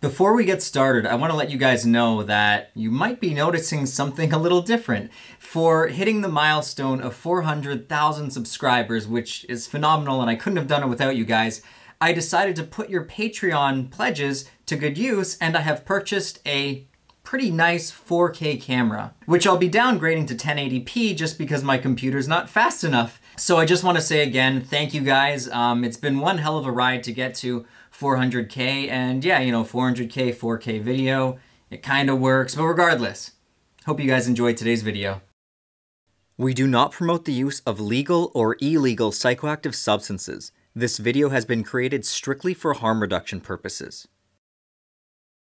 Before we get started, I want to let you guys know that you might be noticing something a little different. For hitting the milestone of 400,000 subscribers, which is phenomenal and I couldn't have done it without you guys, I decided to put your Patreon pledges to good use, and I have purchased a pretty nice 4K camera, which I'll be downgrading to 1080p just because my computer's not fast enough. So I just want to say again, thank you guys. It's been one hell of a ride to get to 400K, and yeah, 400K, 4K video, it kind of works, but regardless, hope you guys enjoyed today's video. We do not promote the use of legal or illegal psychoactive substances. This video has been created strictly for harm reduction purposes.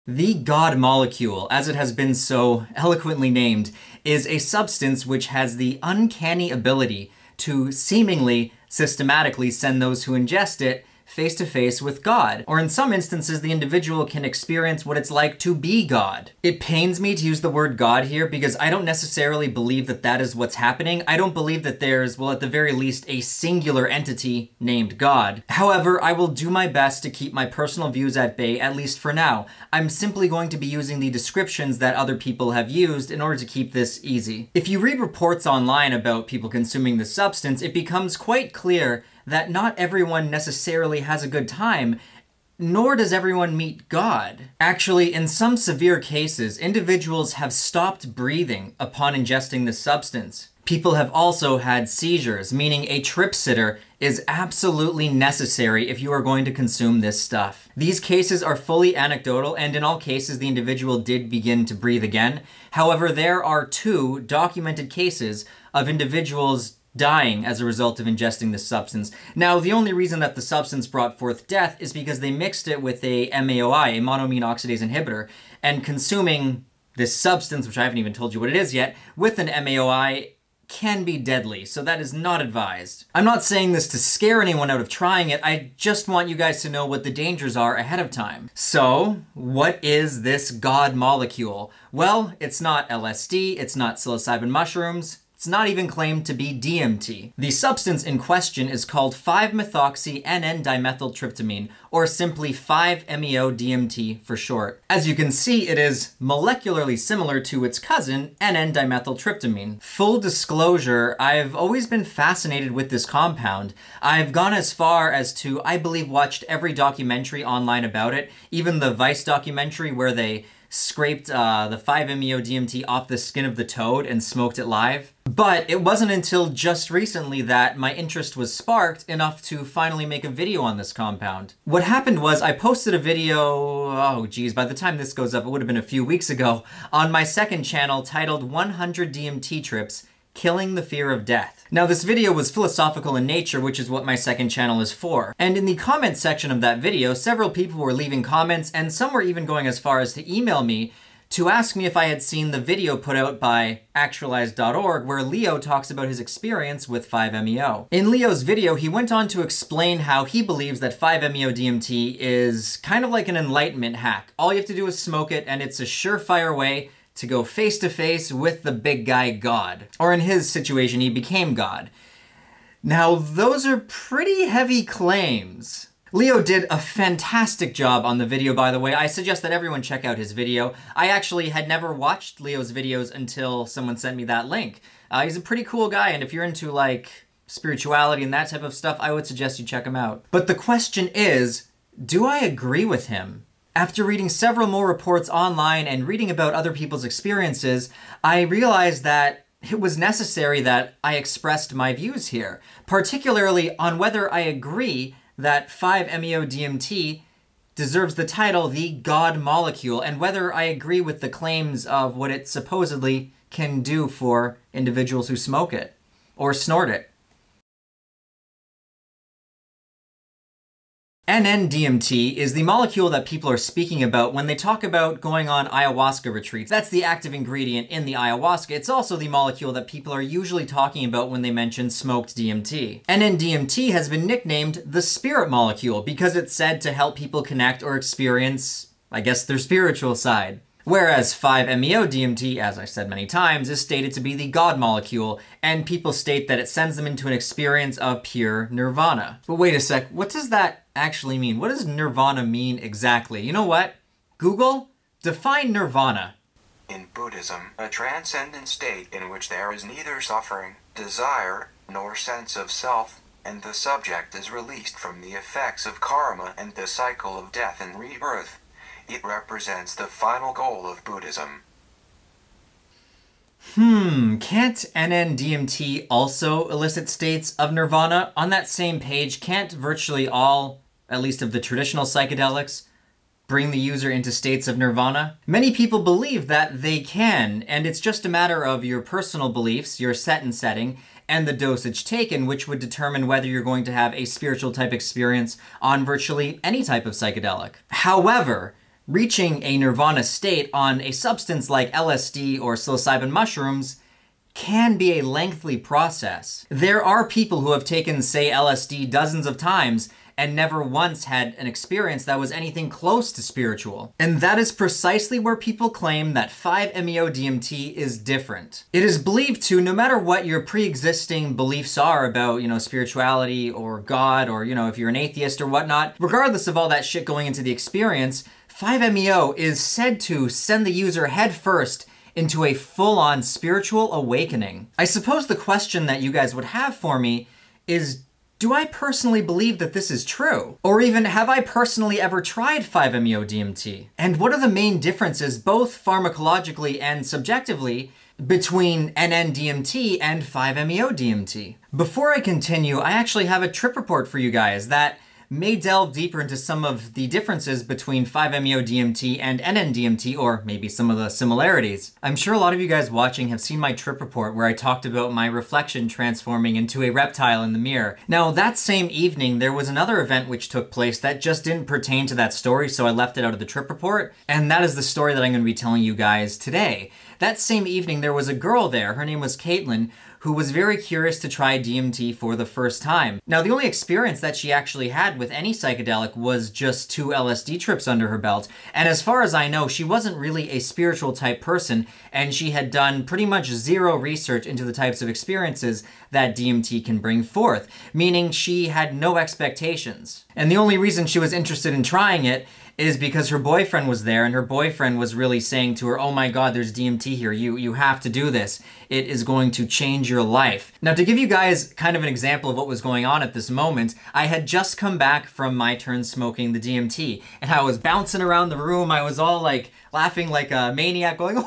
The God molecule, as it has been so eloquently named, is a substance which has the uncanny ability to seemingly systematically send those who ingest it face to face with God, or in some instances the individual can experience what it's like to be God. It pains me to use the word God here because I don't necessarily believe that that is what's happening. I don't believe that there's, well, at the very least, a singular entity named God. However, I will do my best to keep my personal views at bay, at least for now. I'm simply going to be using the descriptions that other people have used in order to keep this easy. If you read reports online about people consuming this substance, it becomes quite clear that not everyone necessarily has a good time, nor does everyone meet God. Actually, in some severe cases, individuals have stopped breathing upon ingesting this substance. People have also had seizures, meaning a trip sitter is absolutely necessary if you are going to consume this stuff. These cases are fully anecdotal, and in all cases the individual did begin to breathe again. However, there are 2 documented cases of individuals dying as a result of ingesting this substance. Now, the only reason that the substance brought forth death is because they mixed it with a MAOI, a monoamine oxidase inhibitor, and consuming this substance, which I haven't even told you what it is yet, with an MAOI can be deadly, so that is not advised. I'm not saying this to scare anyone out of trying it, I just want you guys to know what the dangers are ahead of time. So, what is this God molecule? Well, it's not LSD, it's not psilocybin mushrooms, it's not even claimed to be DMT. The substance in question is called 5-methoxy-NN-dimethyltryptamine, or simply 5-MeO-DMT for short. As you can see, it is molecularly similar to its cousin, NN-dimethyltryptamine. Full disclosure, I've always been fascinated with this compound. I've gone as far as to, I believe, watched every documentary online about it, even the Vice documentary where they scraped the 5-MeO-DMT off the skin of the toad and smoked it live. But it wasn't until just recently that my interest was sparked enough to finally make a video on this compound. What happened was I posted a video, oh geez, by the time this goes up it would have been a few weeks ago, on my second channel titled 100 DMT Trips, Killing the Fear of Death. Now, this video was philosophical in nature, which is what my second channel is for. And in the comment section of that video, several people were leaving comments, and some were even going as far as to email me to ask me if I had seen the video put out by actualized.org where Leo talks about his experience with 5-MeO. In Leo's video, he went on to explain how he believes that 5-MeO-DMT is kind of like an enlightenment hack. All you have to do is smoke it, and it's a surefire way to go face to face with the big guy God. Or in his situation, he became God. Now, those are pretty heavy claims. Leo did a fantastic job on the video, by the way. I suggest that everyone check out his video. I actually had never watched Leo's videos until someone sent me that link. He's a pretty cool guy, and if you're into, like, spirituality and that type of stuff, I would suggest you check him out. But the question is, do I agree with him? After reading several more reports online and reading about other people's experiences, I realized that it was necessary that I expressed my views here, particularly on whether I agree that 5-MeO-DMT deserves the title the God molecule, and whether I agree with the claims of what it supposedly can do for individuals who smoke it or snort it. NN-DMT is the molecule that people are speaking about when they talk about going on ayahuasca retreats. That's the active ingredient in the ayahuasca. It's also the molecule that people are usually talking about when they mention smoked DMT. NN-DMT has been nicknamed the spirit molecule because it's said to help people connect or experience, I guess, their spiritual side. Whereas 5-MeO-DMT, as I said many times, is stated to be the God molecule, and people state that it sends them into an experience of pure nirvana. But wait a sec, what does that actually mean? What does nirvana mean exactly? You know what? Google, define nirvana. In Buddhism, a transcendent state in which there is neither suffering, desire, nor sense of self, and the subject is released from the effects of karma and the cycle of death and rebirth. It represents the final goal of Buddhism. Can't NN-DMT also elicit states of nirvana? On that same page, can't virtually all, at least of the traditional psychedelics, bring the user into states of nirvana? Many people believe that they can, and it's just a matter of your personal beliefs, your set and setting, and the dosage taken, which would determine whether you're going to have a spiritual type experience on virtually any type of psychedelic. However, reaching a nirvana state on a substance like LSD or psilocybin mushrooms can be a lengthy process. There are people who have taken, say, LSD dozens of times and never once had an experience that was anything close to spiritual. And that is precisely where people claim that 5-MeO-DMT is different. It is believed to, no matter what your pre-existing beliefs are about, spirituality or God, or, if you're an atheist or whatnot, regardless of all that shit going into the experience, 5-MeO is said to send the user headfirst into a full-on spiritual awakening. I suppose the question that you guys would have for me is, do I personally believe that this is true? Or even, have I personally ever tried 5-MeO-DMT? And what are the main differences, both pharmacologically and subjectively, between NN-DMT and 5-MeO-DMT? Before I continue, I actually have a trip report for you guys that may delve deeper into some of the differences between 5-MeO-DMT and NN-DMT, or maybe some of the similarities. I'm sure a lot of you guys watching have seen my trip report where I talked about my reflection transforming into a reptile in the mirror. Now, that same evening, there was another event which took place that just didn't pertain to that story, so I left it out of the trip report, and that is the story that I'm going to be telling you guys today. That same evening, there was a girl there, her name was Caitlin, who was very curious to try DMT for the first time. Now, the only experience that she actually had with any psychedelic was just 2 LSD trips under her belt, and as far as I know, she wasn't really a spiritual type person, and she had done pretty much zero research into the types of experiences that DMT can bring forth, meaning she had no expectations. And the only reason she was interested in trying it is because her boyfriend was there, and her boyfriend was really saying to her, oh my god, there's DMT here, you have to do this. It is going to change your life. Now, to give you guys kind of an example of what was going on at this moment, I had just come back from my turn smoking the DMT, and I was bouncing around the room, I was all like laughing like a maniac going, that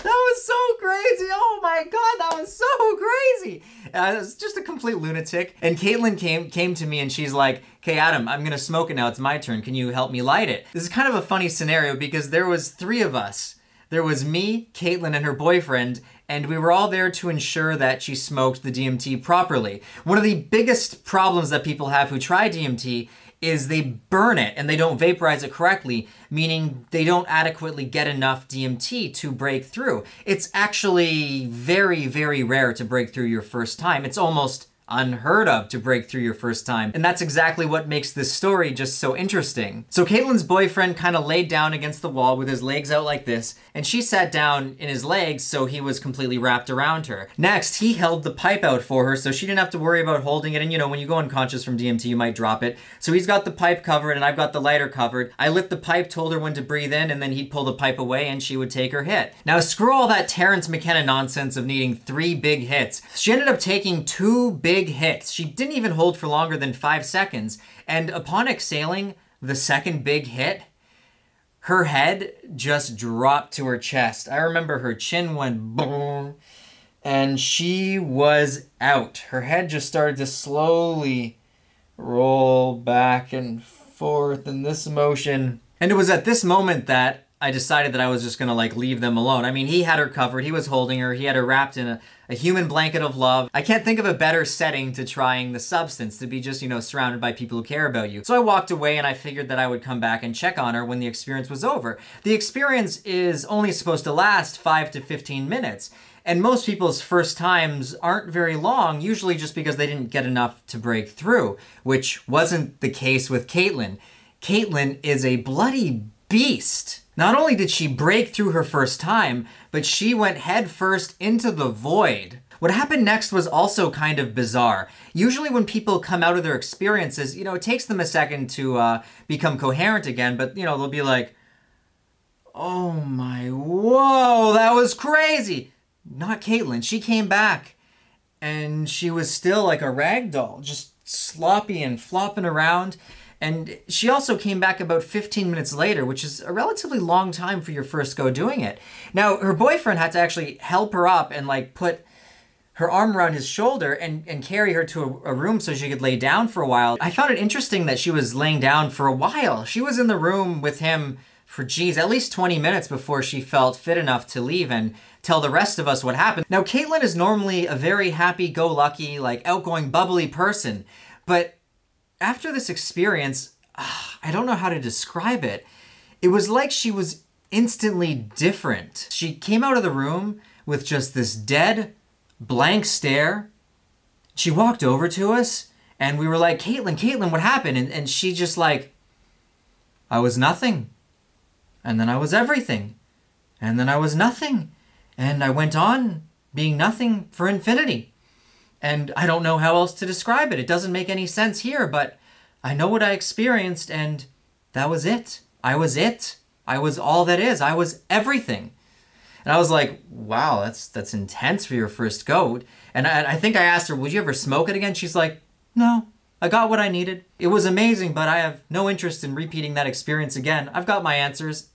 was so crazy, oh my god, that was so crazy. I was just a complete lunatic. And Caitlin came to me and she's like, okay, Adam, I'm gonna smoke it now, it's my turn, can you help me light it? This is kind of a funny scenario because there was 3 of us. There was me, Caitlin, and her boyfriend, and we were all there to ensure that she smoked the DMT properly. One of the biggest problems that people have who try DMT is they burn it and they don't vaporize it correctly, meaning they don't adequately get enough DMT to break through. It's actually very, very rare to break through your first time. It's almost unheard of to break through your first time. And that's exactly what makes this story just so interesting. So Caitlin's boyfriend kind of laid down against the wall with his legs out like this, and she sat down in his legs so he was completely wrapped around her. Next, he held the pipe out for her so she didn't have to worry about holding it, and when you go unconscious from DMT, you might drop it. So he's got the pipe covered and I've got the lighter covered. I lit the pipe, told her when to breathe in, and then he'd pull the pipe away and she would take her hit. Now screw all that Terrence McKenna nonsense of needing 3 big hits. She ended up taking 2 big hits. She didn't even hold for longer than 5 seconds, and upon exhaling the second big hit, her head just dropped to her chest. I remember her chin went boom, and she was out. Her head just started to slowly roll back and forth in this motion. And it was at this moment that I decided that I was just gonna leave them alone. I mean, he had her covered, he was holding her, he had her wrapped in a human blanket of love. I can't think of a better setting to trying the substance, to be just, surrounded by people who care about you. So I walked away and I figured that I would come back and check on her when the experience was over. The experience is only supposed to last 5 to 15 minutes. And most people's first times aren't very long, usually just because they didn't get enough to break through, which wasn't the case with Caitlin. Caitlin is a bloody beast. Not only did she break through her first time, but she went headfirst into the void. What happened next was also kind of bizarre. Usually when people come out of their experiences, it takes them a second to become coherent again, but they'll be like, oh my, whoa, that was crazy. Not Caitlin. She came back and she was still like a rag doll, just sloppy and flopping around. And she also came back about 15 minutes later, which is a relatively long time for your first go doing it. Now, her boyfriend had to actually help her up and like put her arm around his shoulder and carry her to a room so she could lay down for a while. I found it interesting that she was laying down for a while. She was in the room with him for, at least 20 minutes before she felt fit enough to leave and tell the rest of us what happened. Now, Caitlin is normally a very happy-go-lucky, like outgoing, bubbly person, but after this experience, I don't know how to describe it. It was like she was instantly different. She came out of the room with just this dead, blank stare. She walked over to us and we were like, Caitlin, what happened? And she just like, I was nothing. And then I was everything. And then I was nothing. And I went on being nothing for infinity. And I don't know how else to describe it. It doesn't make any sense here, but I know what I experienced and that was it. I was it. I was all that is. I was everything. And I was like, wow, that's intense for your first go. And I think I asked her, would you ever smoke it again? She's like, no, I got what I needed. It was amazing, but I have no interest in repeating that experience again. I've got my answers.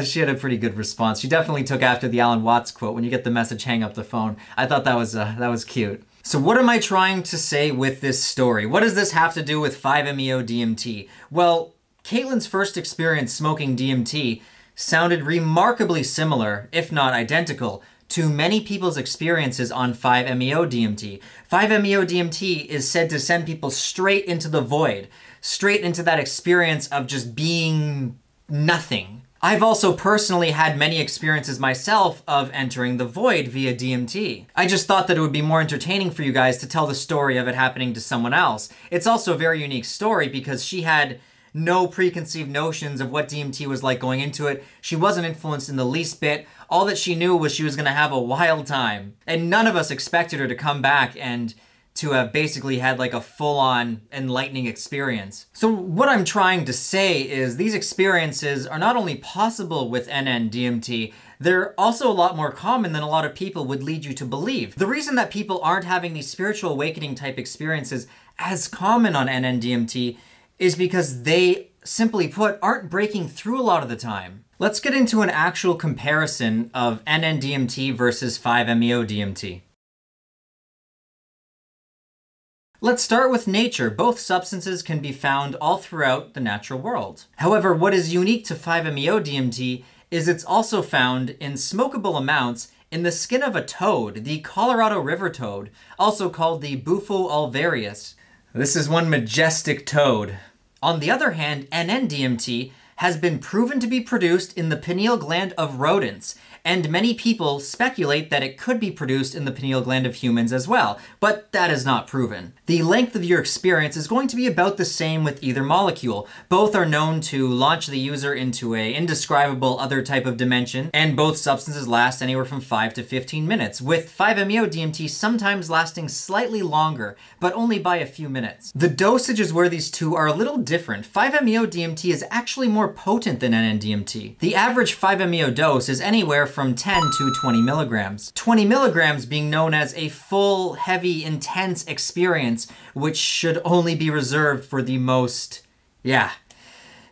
She had a pretty good response. She definitely took after the Alan Watts quote, when you get the message, hang up the phone. I thought that was cute. So what am I trying to say with this story? What does this have to do with 5-MeO-DMT? Well, Caitlin's first experience smoking DMT sounded remarkably similar, if not identical, to many people's experiences on 5-MeO-DMT. 5-MeO-DMT is said to send people straight into the void, straight into that experience of just being nothing. I've also personally had many experiences myself of entering the void via DMT. I just thought that it would be more entertaining for you guys to tell the story of it happening to someone else. It's also a very unique story because she had no preconceived notions of what DMT was like going into it. She wasn't influenced in the least bit. All that she knew was she was gonna have a wild time. And none of us expected her to come back and to have basically had like a full-on enlightening experience. So what I'm trying to say is these experiences are not only possible with NN-DMT, they're also a lot more common than a lot of people would lead you to believe. The reason that people aren't having these spiritual awakening type experiences as common on NN-DMT is because they, simply put, aren't breaking through a lot of the time. Let's get into an actual comparison of NN-DMT versus 5-MeO-DMT. Let's start with nature. Both substances can be found all throughout the natural world. However, what is unique to 5-MeO-DMT is it's also found in smokable amounts in the skin of a toad, the Colorado River toad, also called the Bufo alvarius. This is one majestic toad. On the other hand, NN-DMT has been proven to be produced in the pineal gland of rodents, and many people speculate that it could be produced in the pineal gland of humans as well, but that is not proven. The length of your experience is going to be about the same with either molecule. Both are known to launch the user into an indescribable other type of dimension, and both substances last anywhere from 5 to 15 minutes, with 5-MeO-DMT sometimes lasting slightly longer, but only by a few minutes. The dosage is where these two are a little different. 5-MeO-DMT is actually more potent than NN-DMT. The average 5-MeO dose is anywhere from 10 to 20 milligrams. 20 milligrams being known as a full, heavy, intense experience, which should only be reserved for the most,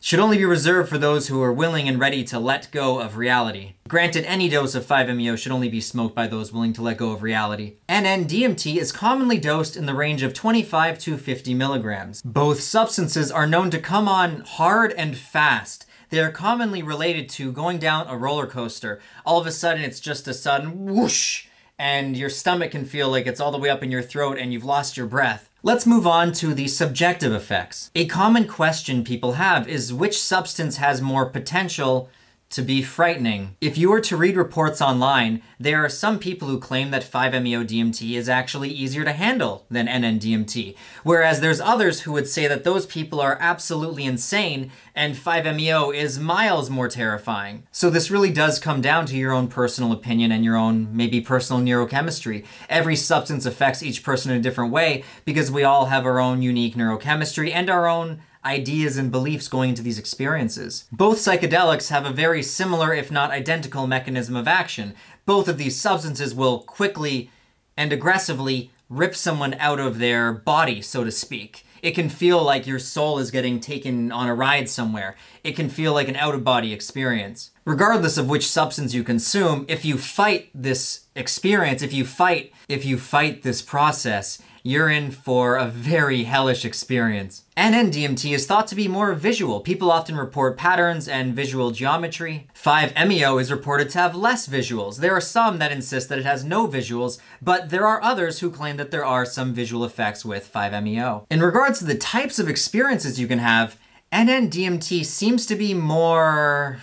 should only be reserved for those who are willing and ready to let go of reality. Granted, any dose of 5-MeO should only be smoked by those willing to let go of reality. NN-DMT is commonly dosed in the range of 25 to 50 milligrams. Both substances are known to come on hard and fast. They are commonly related to going down a roller coaster. All of a sudden, it's just a sudden whoosh, and your stomach can feel like it's all the way up in your throat and you've lost your breath. Let's move on to the subjective effects. A common question people have is which substance has more potential to be frightening. If you were to read reports online, there are some people who claim that 5-MeO-DMT is actually easier to handle than NN-DMT, whereas there's others who would say that those people are absolutely insane and 5-MeO is miles more terrifying. So this really does come down to your own personal opinion and your own maybe personal neurochemistry. Every substance affects each person in a different way because we all have our own unique neurochemistry and our own ideas and beliefs going into these experiences. Both psychedelics have a very similar, if not identical, mechanism of action. Both of these substances will quickly and aggressively rip someone out of their body, so to speak. It can feel like your soul is getting taken on a ride somewhere. It can feel like an out-of-body experience. Regardless of which substance you consume, if you fight this experience, if you fight this process, you're in for a very hellish experience. NN-DMT is thought to be more visual. People often report patterns and visual geometry. 5-MeO is reported to have less visuals. There are some that insist that it has no visuals, but there are others who claim that there are some visual effects with 5-MeO. In regards to the types of experiences you can have, NN-DMT seems to be more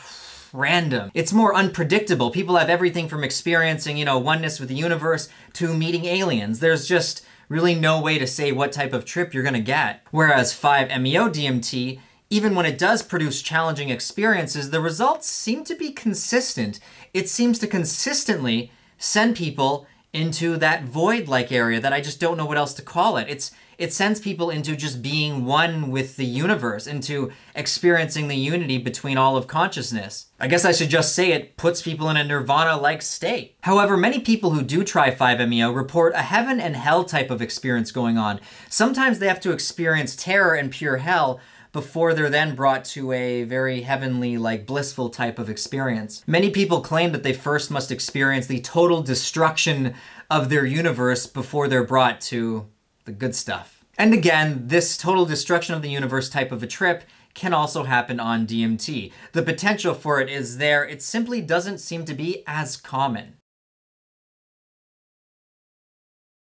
random. It's more unpredictable. People have everything from experiencing, oneness with the universe to meeting aliens. There's just really no way to say what type of trip you're gonna get. Whereas 5-MeO-DMT, even when it does produce challenging experiences, the results seem to be consistent. It seems to consistently send people into that void-like area that I just don't know what else to call it. It sends people into just being one with the universe, into experiencing the unity between all of consciousness. I guess I should just say it puts people in a nirvana-like state. However, many people who do try 5-MeO report a heaven and hell type of experience going on. Sometimes they have to experience terror and pure hell before they're then brought to a very heavenly, blissful type of experience. Many people claim that they first must experience the total destruction of their universe before they're brought to the good stuff. And again, this total destruction of the universe type of a trip can also happen on DMT. The potential for it is there, it simply doesn't seem to be as common.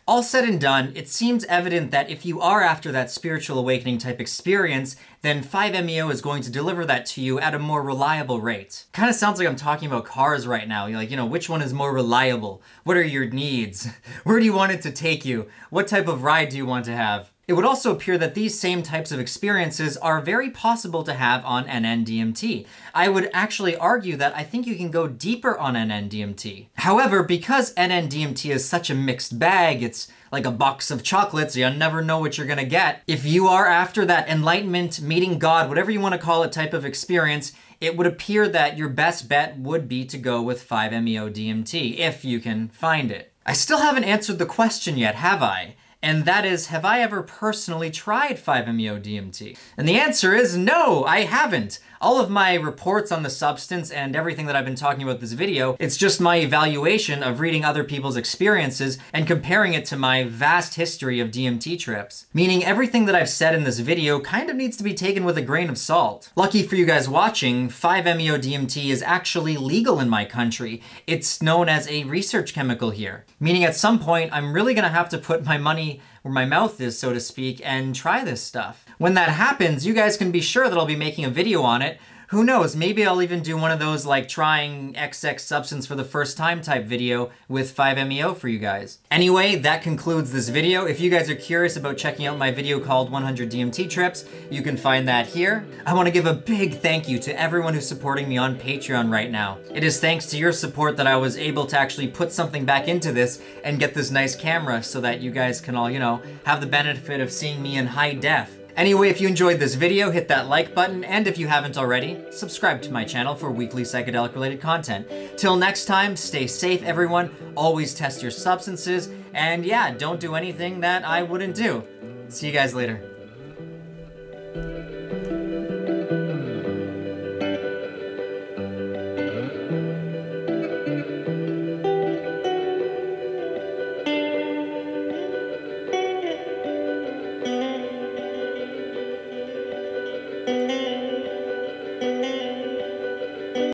All said and done, it seems evident that if you are after that spiritual awakening type experience, then 5-MeO is going to deliver that to you at a more reliable rate. Kind of sounds like I'm talking about cars right now. You're like, which one is more reliable? What are your needs? Where do you want it to take you? What type of ride do you want to have? It would also appear that these same types of experiences are very possible to have on NN-DMT. I would actually argue that I think you can go deeper on NN-DMT. However, because NN-DMT is such a mixed bag, it's like a box of chocolates, you never know what you're gonna get. If you are after that enlightenment, meeting God, whatever you want to call it type of experience, it would appear that your best bet would be to go with 5-MeO-DMT, if you can find it. I still haven't answered the question yet, have I? And that is, have I ever personally tried 5-MeO-DMT? And the answer is no, I haven't. All of my reports on the substance and everything that I've been talking about this video, it's just my evaluation of reading other people's experiences and comparing it to my vast history of DMT trips. Meaning everything that I've said in this video kind of needs to be taken with a grain of salt. Lucky for you guys watching, 5-MeO-DMT is actually legal in my country. It's known as a research chemical here. Meaning at some point, I'm really gonna have to put my money where my mouth is, so to speak, and try this stuff. When that happens, you guys can be sure that I'll be making a video on it. Who knows, maybe I'll even do one of those trying XX substance for the first time type video with 5-MeO for you guys. Anyway, that concludes this video. If you guys are curious about checking out my video called 100 DMT Trips, you can find that here. I want to give a big thank you to everyone who's supporting me on Patreon right now. It is thanks to your support that I was able to actually put something back into this and get this nice camera so that you guys can all, have the benefit of seeing me in high def. Anyway, if you enjoyed this video, hit that like button, and if you haven't already, subscribe to my channel for weekly psychedelic-related content. Till next time, stay safe, everyone, always test your substances, and yeah, don't do anything that I wouldn't do. See you guys later.